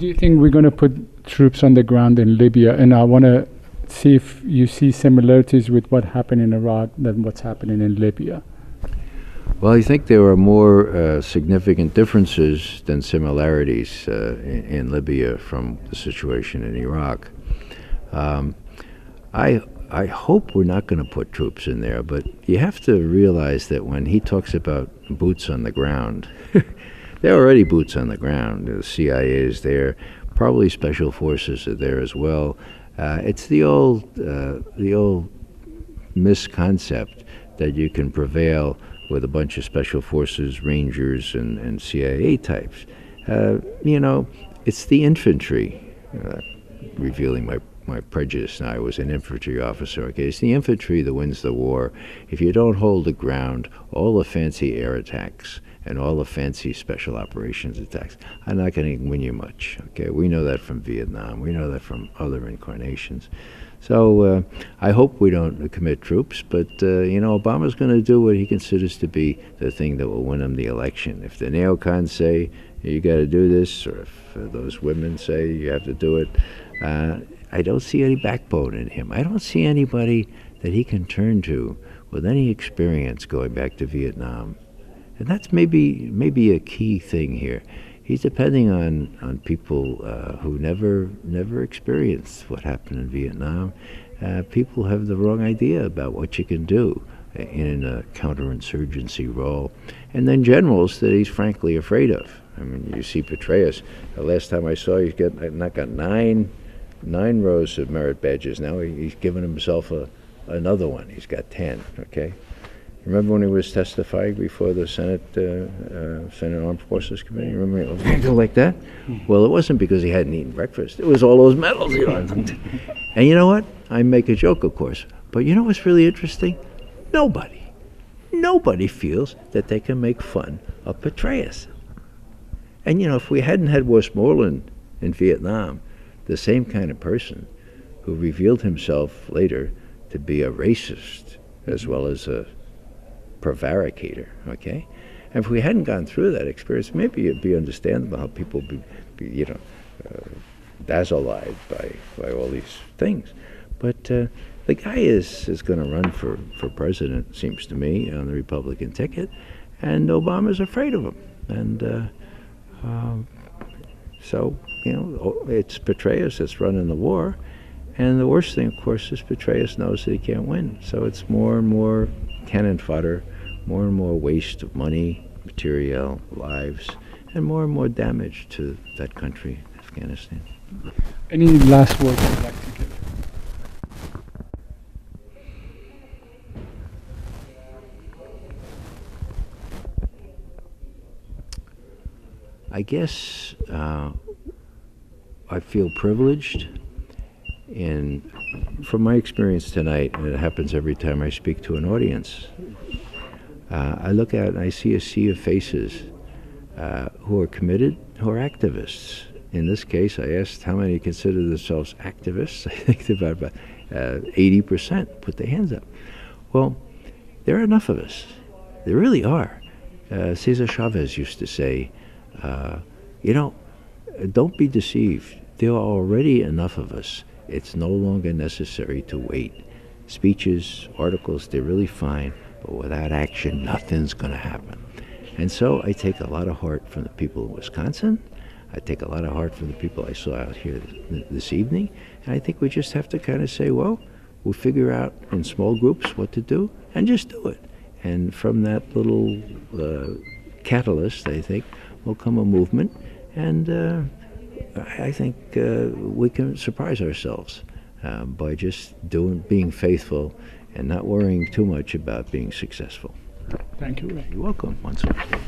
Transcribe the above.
Do you think we're going to put troops on the ground in Libya? And I want to see if you see similarities with what happened in Iraq than what's happening in Libya. Well, I think there are more significant differences than similarities in Libya from the situation in Iraq. I hope we're not going to put troops in there, but you have to realize that when he talks about boots on the ground, there are already boots on the ground. The CIA is there, probably special forces are there as well. It's the old misconcept that you can prevail with a bunch of special forces, rangers, and CIA types. It's the infantry, revealing my prejudice now. I was an infantry officer. Okay, it's the infantry that wins the war. If you don't hold the ground, all the fancy air attacks and all the fancy special operations attacks are not going to win you much. Okay, we know that from Vietnam. We know that from other incarnations. So I hope we don't commit troops, but Obama's going to do what he considers to be the thing that will win him the election. If the neocons say you got to do this, or if those women say you have to do it, I don't see any backbone in him. I don't see anybody that he can turn to with any experience going back to Vietnam. And that's maybe a key thing here. He's depending on people who never experienced what happened in Vietnam. People have the wrong idea about what you can do in a counterinsurgency role. And then generals that he's frankly afraid of. I mean, you see Petraeus. The last time I saw, he's got nine rows of merit badges. Now he's given himself another one. He's got 10, okay? Remember when he was testifying before the Senate Armed Forces Committee? Remember it was something like that? Well, it wasn't because he hadn't eaten breakfast. It was all those medals. And you know what? I make a joke, of course. But you know what's really interesting? Nobody feels that they can make fun of Petraeus. And if we hadn't had Westmoreland in Vietnam, the same kind of person who revealed himself later to be a racist as well as a prevaricator, okay? And if we hadn't gone through that experience, maybe it'd be understandable how people be dazzled by all these things. But the guy is going to run for president, seems to me, on the Republican ticket, and Obama's afraid of him. And so, it's Petraeus that's running the war, and the worst thing, of course, is Petraeus knows that he can't win. So it's more and more cannon fodder, more and more waste of money, material, lives, and more damage to that country, Afghanistan. Any last words you'd like to give? I guess I feel privileged from my experience tonight, and it happens every time I speak to an audience. I look out and I see a sea of faces who are committed, who are activists. In this case, I asked how many consider themselves activists. I think about 80% put their hands up. Well, there are enough of us. There really are. Cesar Chavez used to say, don't be deceived. There are already enough of us. It's no longer necessary to wait. Speeches, articles, they're really fine, but without action, nothing's going to happen. And so I take a lot of heart from the people in Wisconsin. I take a lot of heart from the people I saw out here this evening. And I think we just have to kind of say, well, we'll figure out in small groups what to do and just do it. And from that little catalyst, I think, will come a movement. And I think we can surprise ourselves by just being faithful and not worrying too much about being successful. Thank you, Ray. You're welcome. Once again.